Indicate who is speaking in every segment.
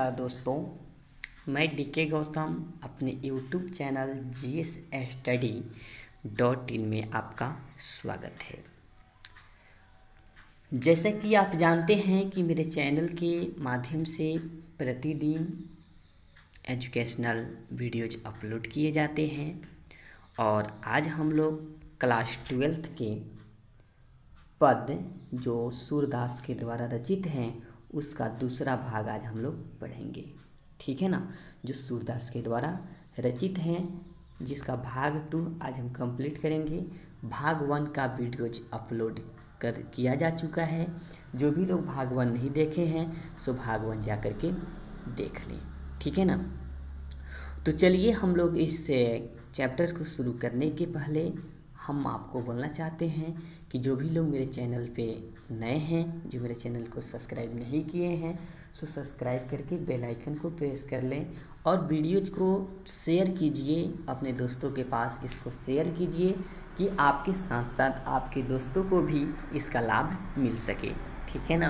Speaker 1: नमस्कार दोस्तों, मैं डीके गौतम अपने यूट्यूब चैनल GSStudy.in में आपका स्वागत है। जैसा कि आप जानते हैं कि मेरे चैनल के माध्यम से प्रतिदिन एजुकेशनल वीडियोज अपलोड किए जाते हैं और आज हम लोग क्लास 12th के पद जो सूरदास के द्वारा रचित हैं उसका दूसरा भाग आज हम लोग पढ़ेंगे। ठीक है ना, जो सूरदास के द्वारा रचित हैं जिसका भाग 2 आज हम कंप्लीट करेंगे। भाग 1 का वीडियोज अपलोड किया जा चुका है। जो भी लोग भाग 1 नहीं देखे हैं सो भाग 1 जा कर के देख लें। ठीक है ना, तो चलिए हम लोग इस चैप्टर को शुरू करने के पहले हम आपको बोलना चाहते हैं कि जो भी लोग मेरे चैनल पे नए हैं, जो मेरे चैनल को सब्सक्राइब नहीं किए हैं सो सब्सक्राइब करके बेल आइकन को प्रेस कर लें और वीडियोज को शेयर कीजिए अपने दोस्तों के पास। इसको शेयर कीजिए कि आपके साथ साथ आपके दोस्तों को भी इसका लाभ मिल सके। ठीक है ना,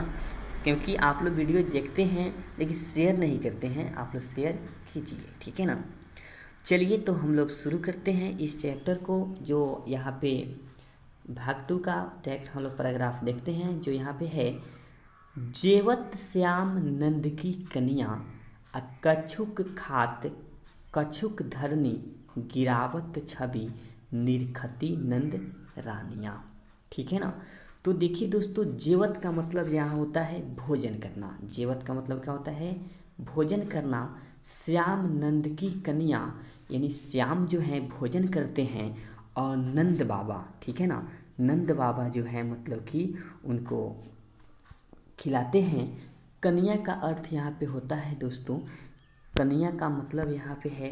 Speaker 1: क्योंकि आप लोग वीडियो देखते हैं लेकिन शेयर नहीं करते हैं, आप लोग शेयर कीजिए। ठीक है ना, चलिए तो हम लोग शुरू करते हैं इस चैप्टर को। जो यहाँ पे भाग 2 का टेक्स्ट हम लोग पैराग्राफ देखते हैं जो यहाँ पे है। जेवत श्याम नंद की कन्या कछुक खात कछुक धरनी गिरावत छवि निरखती नंद रानियाँ। ठीक है ना, तो देखिए दोस्तों, जेवत का मतलब यहाँ होता है भोजन करना। जेवत का मतलब क्या होता है? भोजन करना। श्याम नंद की कन्या यानी श्याम जो है भोजन करते हैं और नंद बाबा, ठीक है ना, नंद बाबा जो है मतलब कि उनको खिलाते हैं। कन्या का अर्थ यहाँ पे होता है दोस्तों, कन्या का मतलब यहाँ पे है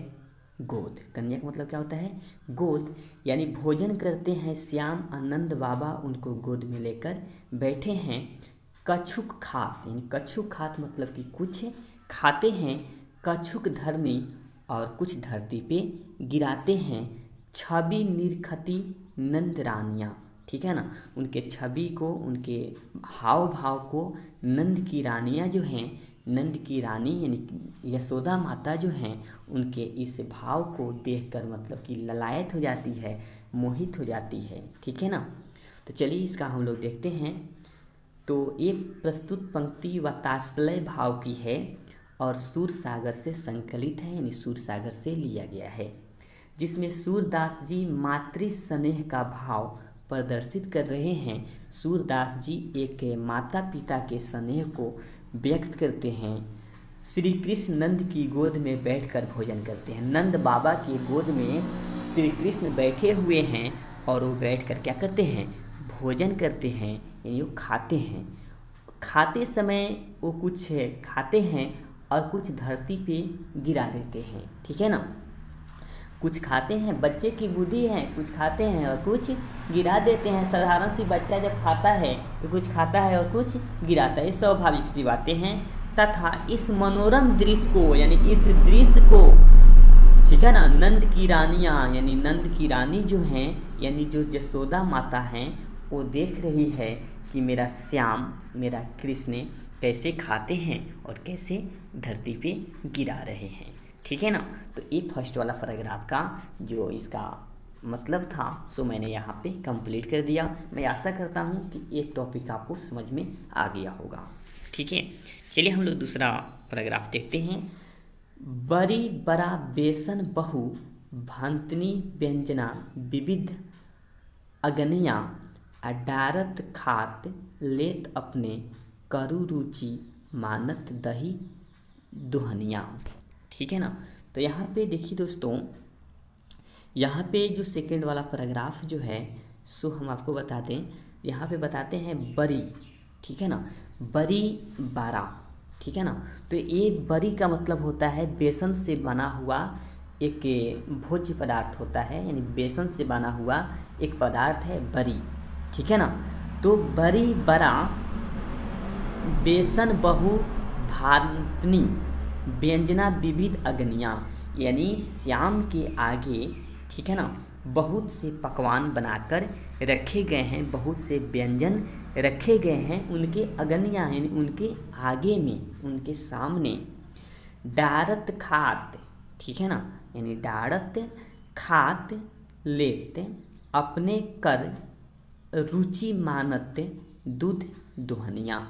Speaker 1: गोद। कन्या का मतलब क्या होता है? गोद। यानी भोजन करते हैं श्याम, आनंद बाबा उनको गोद में लेकर बैठे हैं। कछुक खात यानी कछुक खात मतलब कि कुछ खाते हैं। कछुक धरनी और कुछ धरती पे गिराते हैं। छवि निरखती नंद रानियाँ, ठीक है ना, उनके छवि को, उनके हाव भाव को नंद की रानियाँ जो हैं, नंद की रानी यानी यशोदा माता जो हैं, उनके इस भाव को देखकर मतलब कि ललायत हो जाती है, मोहित हो जाती है। ठीक है ना, तो चलिए इसका हम लोग देखते हैं। तो ये प्रस्तुत पंक्ति वाताश्लय भाव की है और सूरसागर से संकलित है, यानी सूरसागर से लिया गया है, जिसमें सूरदास जी मातृ स्नेह का भाव प्रदर्शित कर रहे हैं। सूरदास जी एक माता पिता के स्नेह को व्यक्त करते हैं। श्री कृष्ण नंद की गोद में बैठकर भोजन करते हैं। नंद बाबा की गोद में श्री कृष्ण बैठे हुए हैं और वो बैठकर क्या करते हैं? भोजन करते हैं, यानी वो खाते हैं। खाते समय वो कुछ खाते हैं और कुछ धरती पे गिरा देते हैं। ठीक है ना, कुछ खाते हैं, बच्चे की बुद्धि है, कुछ खाते हैं और कुछ गिरा देते हैं। साधारण सी बच्चा जब खाता है तो कुछ खाता है और कुछ गिराता है, ये स्वाभाविक सी बातें हैं। तथा इस मनोरम दृश्य को यानी इस दृश्य को, ठीक है ना, नंद की रानियाँ यानी नंद की रानी जो हैं यानी जो यशोदा माता हैं वो देख रही है कि मेरा श्याम, मेरा कृष्ण कैसे खाते हैं और कैसे धरती पे गिरा रहे हैं। ठीक है ना, तो ये फर्स्ट वाला पैराग्राफ का जो इसका मतलब था सो मैंने यहाँ पे कंप्लीट कर दिया। मैं आशा करता हूँ कि ये टॉपिक आपको समझ में आ गया होगा। ठीक है, चलिए हम लोग दूसरा पैराग्राफ देखते हैं। बड़ी बड़ा बेसन बहु भंतनी व्यंजना विविध अगनिया अडारत खात लेत अपने करु रुचि मानत दही दुहनिया। ठीक है ना, तो यहाँ पे देखिए दोस्तों, यहाँ पे जो सेकंड वाला पैराग्राफ जो है सो हम आपको बता दें। यहाँ पे बताते हैं बरी, ठीक है ना, बरी बारा। ठीक है ना, तो ये बरी का मतलब होता है बेसन से बना हुआ एक भोज्य पदार्थ होता है, यानी बेसन से बना हुआ एक पदार्थ है बरी। ठीक है ना, तो बरी बरा बेसन बहु भातनी व्यंजना विविध अग्नियाँ, यानी श्याम के आगे, ठीक है ना, बहुत से पकवान बनाकर रखे गए हैं, बहुत से व्यंजन रखे गए हैं उनके अग्नियाँ यानी उनके आगे में, उनके सामने। डारत खात, ठीक है ना, यानी डारत खात लेत अपने कर रुचि मानत दूध दुहनिया।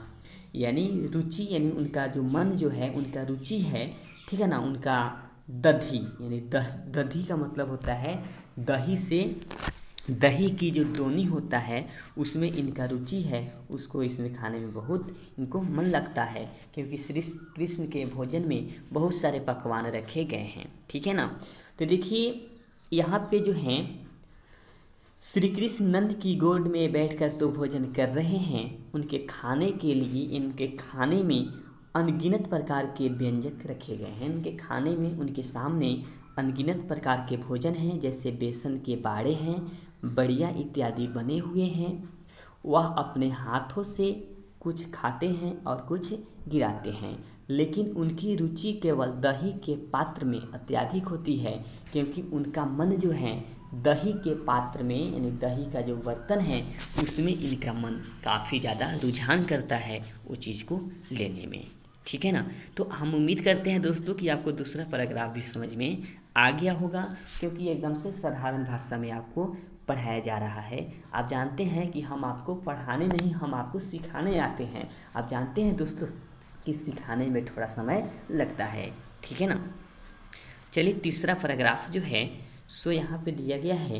Speaker 1: यानी रुचि यानी उनका जो मन जो है, उनका रुचि है, ठीक है ना, उनका दधी यानी दधी का मतलब होता है दही से, दही की जो दोनी होता है उसमें इनका रुचि है, उसको इसमें खाने में बहुत इनको मन लगता है, क्योंकि श्री कृष्ण के भोजन में बहुत सारे पकवान रखे गए हैं, ठीक है ना। तो देखिए यहाँ पे जो हैं श्री कृष्ण नंद की गोद में बैठकर तो भोजन कर रहे हैं, उनके खाने के लिए इनके खाने में अनगिनत प्रकार के व्यंजक रखे गए हैं। उनके खाने में उनके सामने अनगिनत प्रकार के भोजन हैं, जैसे बेसन के बाड़े हैं, बड़िया इत्यादि बने हुए हैं। वह अपने हाथों से कुछ खाते हैं और कुछ गिराते हैं, लेकिन उनकी रुचि केवल दही के पात्र में अत्यधिक होती है, क्योंकि उनका मन जो है दही के पात्र में यानी दही का जो बर्तन है उसमें इनका मन काफ़ी ज़्यादा रुझान करता है वो चीज़ को लेने में, ठीक है ना। तो हम उम्मीद करते हैं दोस्तों कि आपको दूसरा पैराग्राफ भी समझ में आ गया होगा, क्योंकि एकदम से साधारण भाषा में आपको पढ़ाया जा रहा है। आप जानते हैं कि हम आपको पढ़ाने नहीं, हम आपको सिखाने आते हैं। आप जानते हैं दोस्तों कि सिखाने में थोड़ा समय लगता है, ठीक है ना। चलिए तीसरा पैराग्राफ जो है सो यहाँ पे दिया गया है,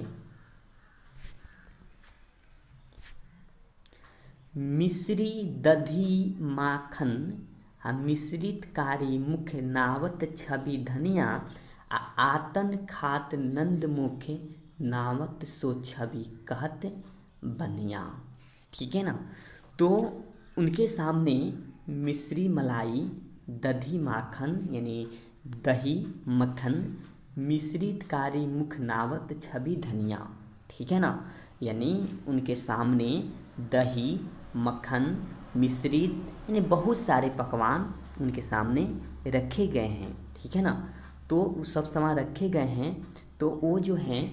Speaker 1: मिश्री दधी माखन मिश्रित कारी मुख नावत छवि धनिया आतन खात नंद मुख नावत सो छवि कहत बनिया, ठीक है ना। तो उनके सामने मिश्री मलाई दधी माखन यानी दही मक्खन मिश्रित कारी मुख नावत छवि धनिया, ठीक है ना, यानी उनके सामने दही मक्खन मिश्रित यानी बहुत सारे पकवान उनके सामने रखे गए हैं, ठीक है ना। तो सब सामान रखे गए हैं, तो वो जो हैं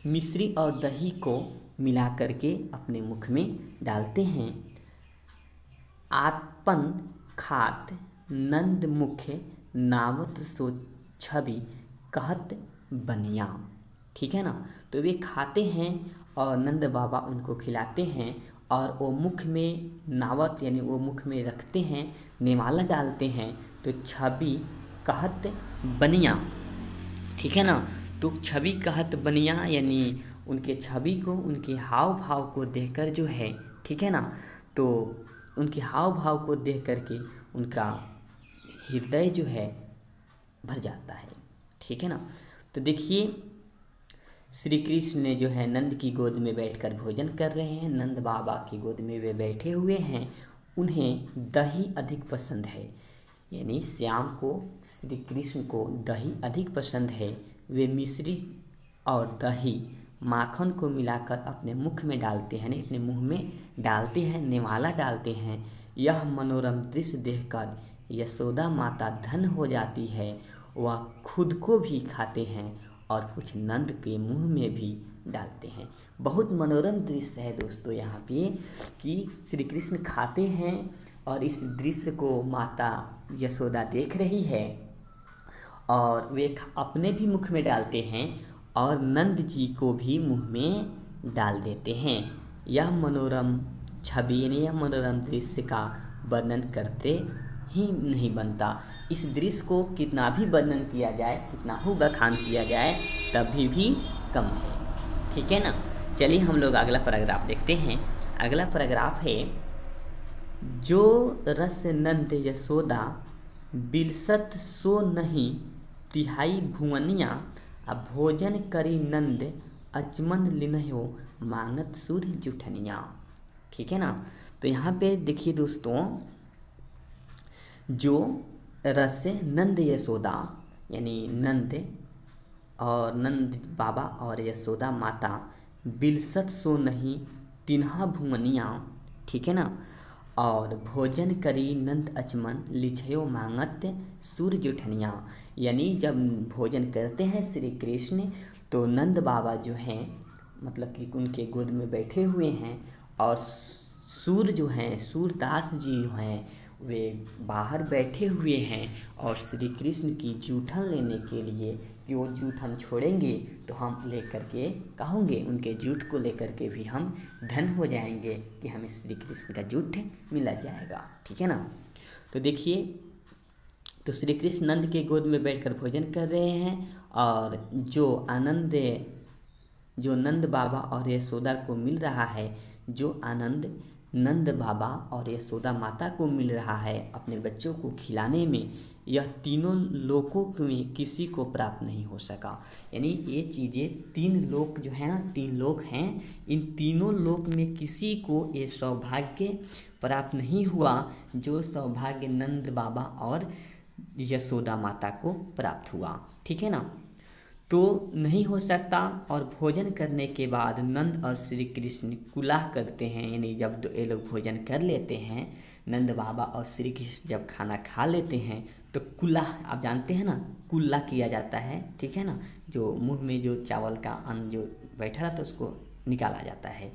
Speaker 1: मिश्री और दही को मिला करके अपने मुख में डालते हैं। आत्पन खात नंद मुख नावत सो छवि कहत बनिया, ठीक है ना। तो वे खाते हैं और नंद बाबा उनको खिलाते हैं, और वो मुख में नावत यानी वो मुख में रखते हैं, नेवाला डालते हैं, तो छवि कहत बनिया, ठीक है ना। तो छवि कहत बनिया यानी उनके छवि को, उनके हाव भाव को देखकर जो है, ठीक है ना, तो उनके हाव भाव को देख करके उनका हृदय जो है भर जाता है, ठीक है ना। तो देखिए श्री कृष्ण ने जो है नंद की गोद में बैठकर भोजन कर रहे हैं, नंद बाबा की गोद में वे बैठे हुए हैं, उन्हें दही अधिक पसंद है, यानी श्याम को श्री कृष्ण को दही अधिक पसंद है। वे मिश्री और दही माखन को मिलाकर अपने मुख में डालते हैं, अपने मुंह में डालते हैं, नेवाला डालते हैं। यह मनोरम दृश्य देखकर यशोदा माता धन्य हो जाती है, वह खुद को भी खाते हैं और कुछ नंद के मुंह में भी डालते हैं। बहुत मनोरम दृश्य है दोस्तों यहाँ पे कि श्री कृष्ण खाते हैं और इस दृश्य को माता यशोदा देख रही है और वे अपने भी मुख में डालते हैं और नंद जी को भी मुंह में डाल देते हैं। यह मनोरम छवि यानी यह मनोरम दृश्य का वर्णन करते ही नहीं बनता। इस दृश्य को कितना भी वर्णन किया जाए, कितना ही बखान किया जाए, तभी भी कम है, ठीक है ना। चलिए हम लोग अगला पैराग्राफ देखते हैं। अगला पैराग्राफ है, जो रस नंद यशोदा बिलसत सो नहीं तिहाई भुवनिया भोजन करी नंद अचमन लिन्हो मांगत सूर्य जुठनिया, ठीक है ना। तो यहाँ पे देखिए दोस्तों, जो रस नंद यशोदा यानी नंद और नंद बाबा और यशोदा माता बिलसत सो नहीं तिन्हा भुवनिया, ठीक है ना, और भोजन करी नंद अचमन लिछयो मांगत सूर्य जुठनिया, यानी जब भोजन करते हैं श्री कृष्ण तो नंद बाबा जो हैं मतलब कि उनके गोद में बैठे हुए हैं और सूर्य जो हैं सूरदास जी जो हैं वे बाहर बैठे हुए हैं और श्री कृष्ण की जूठन लेने के लिए कि वो जूठन छोड़ेंगे तो हम लेकर के कहोगे, उनके जूठ को लेकर के भी हम धन हो जाएंगे कि हमें श्री कृष्ण का जूठ मिला जाएगा। ठीक है ना। तो देखिए, तो श्री कृष्ण नंद के गोद में बैठकर भोजन कर रहे हैं और जो नंद बाबा और यशोदा को मिल रहा है, जो आनंद नंद बाबा और यशोदा माता को मिल रहा है अपने बच्चों को खिलाने में, यह तीनों लोकों में किसी को प्राप्त नहीं हो सका। यानी ये चीज़ें तीन लोक जो है ना, तीन लोक हैं, इन तीनों लोक में किसी को ये सौभाग्य प्राप्त नहीं हुआ जो सौभाग्य नंद बाबा और यशोदा माता को प्राप्त हुआ। ठीक है ना। तो नहीं हो सकता। और भोजन करने के बाद नंद और श्री कृष्ण कुलाह करते हैं, यानी जब ये लोग भोजन कर लेते हैं, नंद बाबा और श्री कृष्ण जब खाना खा लेते हैं तो कुलाह, आप जानते हैं ना, कुल्ला किया जाता है। ठीक है ना। जो मुंह में जो चावल का अन्न जो बैठा रहता है उसको निकाला जाता है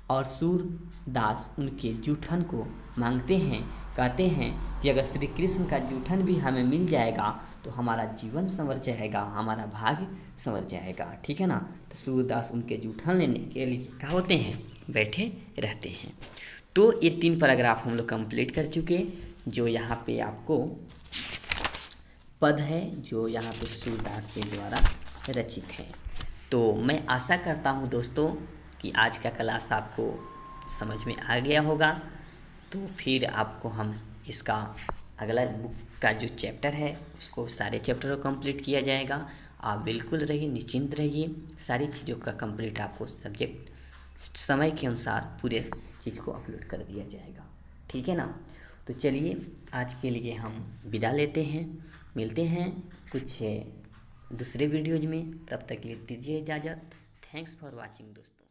Speaker 1: और सूरदास उनके जूठन को मांगते हैं, कहते हैं कि अगर श्री कृष्ण का जूठन भी हमें मिल जाएगा तो हमारा जीवन संवर जाएगा, हमारा भाग्य संवर जाएगा। ठीक है ना। तो सूरदास उनके जूठन लेने के लिए क्या होते हैं, बैठे रहते हैं। तो ये 3 पैराग्राफ हम लोग कंप्लीट कर चुके। जो यहाँ पे आपको पद है जो यहाँ पे सूरदास के द्वारा रचित है। तो मैं आशा करता हूँ दोस्तों कि आज का क्लास आपको समझ में आ गया होगा। तो फिर आपको हम इसका अगला बुक का जो चैप्टर है उसको सारे चैप्टर को कंप्लीट किया जाएगा। आप बिल्कुल रहिए, निश्चिंत रहिए, सारी चीज़ों का कंप्लीट आपको सब्जेक्ट समय के अनुसार पूरे चीज़ को अपलोड कर दिया जाएगा। ठीक है ना। तो चलिए आज के लिए हम विदा लेते हैं, मिलते हैं कुछ दूसरे वीडियोज में। तब तक के लिए दीजिए इजाज़त। थैंक्स फॉर वॉचिंग दोस्तों।